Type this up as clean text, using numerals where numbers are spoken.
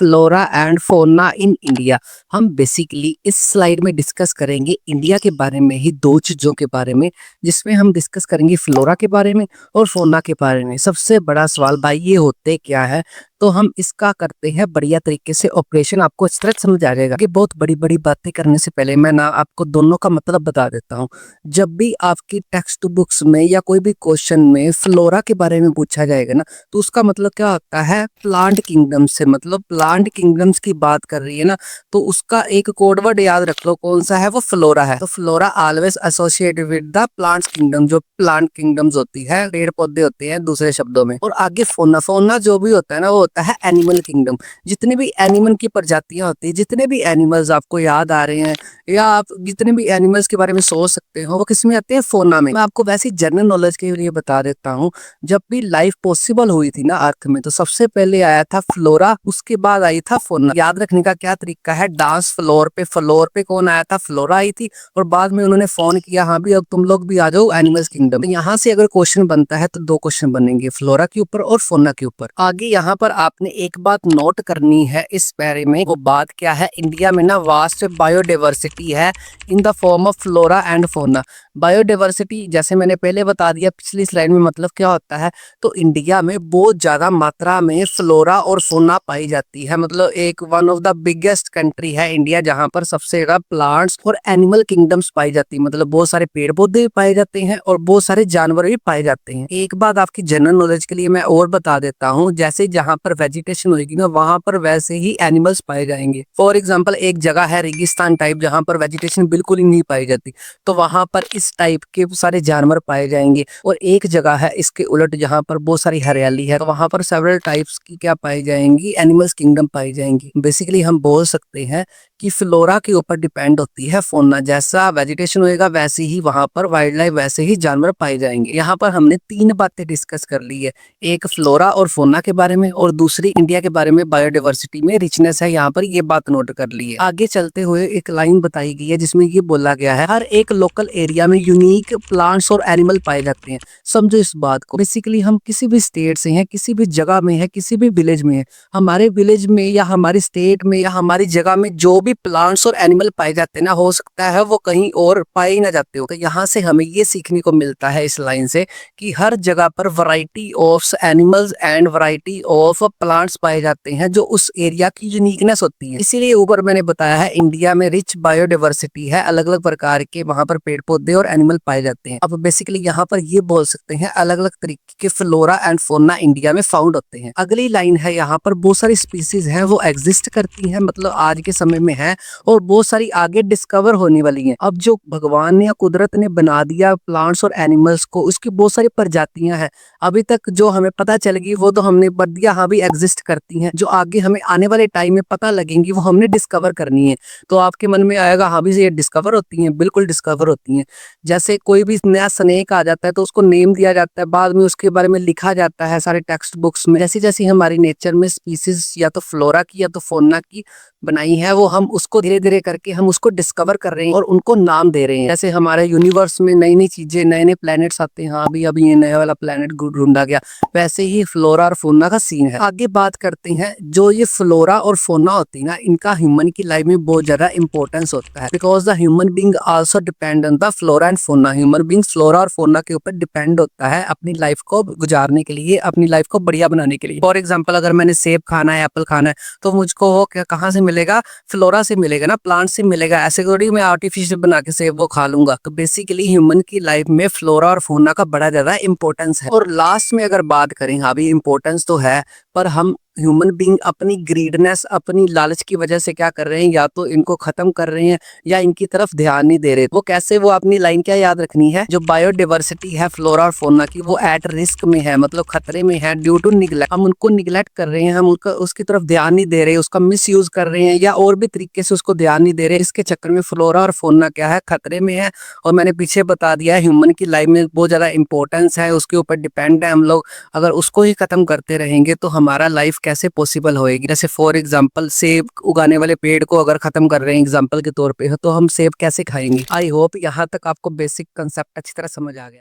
Flora and fauna in India. हम basically इस slide में डिस्कस करेंगे इंडिया के बारे में ही, दो चीज़ों के बारे में, जिसमें हम डिस्कस करेंगे फ्लोरा के बारे में और फौना के बारे में। सबसे बड़ा सवाल भाई ये होते क्या है, तो हम इसका करते हैं बढ़िया तरीके से ऑपरेशन, आपको इस तरह समझ आ जाएगा कि बहुत बड़ी बड़ी बातें करने से पहले मैं ना आपको दोनों का मतलब बता देता हूँ। जब भी आपकी टेक्स्ट बुक्स में या कोई भी क्वेश्चन में फ्लोरा के बारे में पूछा जाएगा ना, तो उसका मतलब क्या होता है, प्लांट किंगडम से, मतलब प्लांट किंगडम्स की बात कर रही है ना, तो उसका एक कोड वर्ड याद रख लो, कौन सा है, वो फ्लोरा है। तो flora always associated with the plant kingdom, जो प्लांट किंगडम्स होती है, पेड़ पौधे होते हैं दूसरे शब्दों में। और आगे फौना, फौना जो भी होता है ना, वो होता है एनिमल किंगडम। जितने भी एनिमल की प्रजातियां होती है, जितने भी एनिमल्स आपको याद आ रहे हैं या आप जितने भी एनिमल्स के बारे में सोच सकते हो, वो किस में आते हैं, फौना में। मैं आपको वैसे जनरल नॉलेज के लिए बता देता हूँ, जब भी लाइफ पॉसिबल हुई थी ना अर्थ में, तो सबसे पहले आया था फ्लोरा, उसके बाद आई था फौना। याद रखने का क्या तरीका है, डांस फ्लोर पे कौन आया था, फ्लोरा आई थी, और बाद में उन्होंने फोन किया, हाँ भी अब तुम लोग भी आ जाओ एनिमल्स किंगडम। तो यहाँ से अगर क्वेश्चन बनता है तो दो क्वेश्चन बनेंगे, फ्लोरा के ऊपर और फौना के ऊपर। आगे यहाँ पर आपने एक बात नोट करनी है इस बारे में, वो बात क्या है, इंडिया में ना वास्ट बायोडाइवर्सिटी है in the form of flora and fauna. Biodiversity जैसे मैंने पहले बता दिया पिछली स्लाइड में, मतलब क्या होता है, तो इंडिया में बहुत ज्यादा मात्रा में फ्लोरा और फौना पाई जाती है। मतलब एक one of the biggest country है इंडिया, जहां पर सबसे ज्यादा प्लांट्स और एनिमल किंगडम्स पाई जाती है। मतलब बहुत सारे पेड़ पौधे भी पाए जाते हैं और बहुत सारे जानवर भी पाए जाते हैं। एक बात आपकी जनरल नॉलेज के लिए मैं और बता देता हूँ, जैसे जहां पर वेजिटेशन होगी ना, वहां पर वैसे ही एनिमल्स पाए जाएंगे। फॉर एग्जाम्पल एक जगह है रेगिस्तान टाइप, जहां पर वेजिटेशन बिल्कुल ही नहीं पाई जाती, तो वहां पर इस टाइप के सारे जानवर पाए जाएंगे। और एक जगह है इसके उलट, जहां पर बहुत सारी हरियाली है, तो वहां पर सेवरल टाइप्स की क्या पाई जाएंगी, एनिमल्स किंगडम पाई जाएंगी। बेसिकली हम बोल सकते हैं कि फ्लोरा के ऊपर डिपेंड होती है फौना। जैसा वेजिटेशन होएगा वैसे ही वहां पर वाइल्ड लाइफ, वैसे ही जानवर पाए जाएंगे। यहाँ पर हमने तीन बातें डिस्कस कर ली है, एक फ्लोरा और फौना के बारे में, और दूसरी इंडिया के बारे में, बायोडाइवर्सिटी में रिचनेस है, यहाँ पर ये बात नोट कर ली है। आगे चलते हुए एक लाइन बताई गई है जिसमें ये बोला गया है, हर एक लोकल एरिया में यूनिक प्लांट्स और एनिमल पाए जाते हैं। समझो इस बात को, बेसिकली हम किसी भी स्टेट से हैं, किसी भी जगह में है, किसी भी विलेज में है, हमारे विलेज में या हमारी स्टेट में या हमारी जगह में जो भी प्लांट्स और एनिमल पाए जाते हैं ना, हो सकता है वो कहीं और पाए ही ना जाते हो। तो यहाँ से हमें ये सीखने को मिलता है इस लाइन से कि हर जगह पर variety of animals and variety of plants पाए जाते हैं, जो उस एरिया की यूनिकनेस होती है। इसीलिए ऊपर मैंने बताया है इंडिया में रिच बायोडाइवर्सिटी है, अलग अलग प्रकार के वहां पर पेड़ पौधे और एनिमल पाए जाते हैं। अब बेसिकली यहाँ पर ये बोल सकते हैं अलग अलग तरीके के फ्लोरा एंड फौना इंडिया में फाउंड होते हैं। अगली लाइन है, यहाँ पर बहुत सारी स्पीसीज हैं वो एग्जिस्ट करती हैं, मतलब आज के समय में है, और बहुत सारी आगे डिस्कवर होने वाली हैं। अब जो भगवान ने या कुदरत ने बना दिया प्लांट्स और एनिमल्स को, उसकी बहुत सारी प्रजातियां हैं, अभी तक जो हमें पता चलेगी वो तो हमने पढ़ दिया, हाँ भी एग्जिस्ट करती हैं। जो आगे हमें आने वाले टाइम में पता लगेंगी वो हमने डिस्कवर करनी है। तो आपके मन में आएगा, हाँ भी ये डिस्कवर होती हैं, बिल्कुल डिस्कवर होती हैं। जैसे कोई भी नया स्नेक आ जाता है तो उसको नेम दिया जाता है, बाद में उसके बारे में लिखा जाता है सारे टेक्स्ट बुक्स में। जैसे जैसे हमारी नेचर में स्पीसीज या तो फ्लोरा की या तो फौना की बनाई है, वो हम उसको धीरे धीरे करके हम उसको डिस्कवर कर रहे हैं और उनको नाम दे रहे हैं। जैसे हमारे यूनिवर्स में नई नई चीजें, नए नए प्लैनेट्स आते हैं, हाँ अभी अभी ये नया वाला प्लैनेट ढूंढा गया, वैसे ही फ्लोरा और फौना का सीन है। आगे बात करते हैं, जो ये फ्लोरा और फौना होती है ना, इनका ह्यूमन की लाइफ में बहुत ज्यादा इंपॉर्टेंस होता है, because the human being also depend on the flora and fauna. Human being flora और फौना के ऊपर डिपेंड होता है अपनी लाइफ को गुजारने के लिए, अपनी लाइफ को बढ़िया बनाने के लिए। फॉर एग्जाम्पल अगर मैंने सेब खाना है, एप्पल खाना है, तो मुझको वो कहाँ से मिलेगा, फ्लोरा से मिलेगा ना, प्लांट से मिलेगा। ऐसे थोड़ी मैं आर्टिफिशियल बना के सेब वो खा लूंगा। तो बेसिकली ह्यूमन की लाइफ में फ्लोरा और फौना का बड़ा ज्यादा इंपॉर्टेंस है। और लास्ट में अगर बात करें, हाँ भी इंपॉर्टेंस तो है, पर हम ह्यूमन बीइंग अपनी ग्रीडनेस, अपनी लालच की वजह से क्या कर रहे हैं, या तो इनको खत्म कर रहे हैं या इनकी तरफ ध्यान नहीं दे रहे। वो कैसे, वो अपनी लाइन क्या याद रखनी है, जो बायोडाइवर्सिटी है फ्लोरा और फौना की, वो एट रिस्क में है, मतलब खतरे में है ड्यू टू निगलेक्ट। हम उनको निगलेक्ट कर रहे हैं, हम उनका उसकी तरफ ध्यान नहीं दे रहे, उसका मिस यूज कर रहे हैं या और भी तरीके से उसको ध्यान नहीं दे रहे। इसके चक्कर में फ्लोरा और फौना क्या है, खतरे में है। और मैंने पीछे बता दिया है ह्यूमन की लाइफ में बहुत ज्यादा इंपॉर्टेंस है, उसके ऊपर डिपेंड है हम लोग। अगर उसको ही खत्म करते रहेंगे तो हमारा लाइफ कैसे पॉसिबल होएगी। जैसे फॉर एग्जांपल सेब उगाने वाले पेड़ को अगर खत्म कर रहे हैं एग्जांपल के तौर पे, तो हम सेब कैसे खाएंगे। आई होप यहाँ तक आपको बेसिक कंसेप्ट अच्छी तरह समझ आ गया।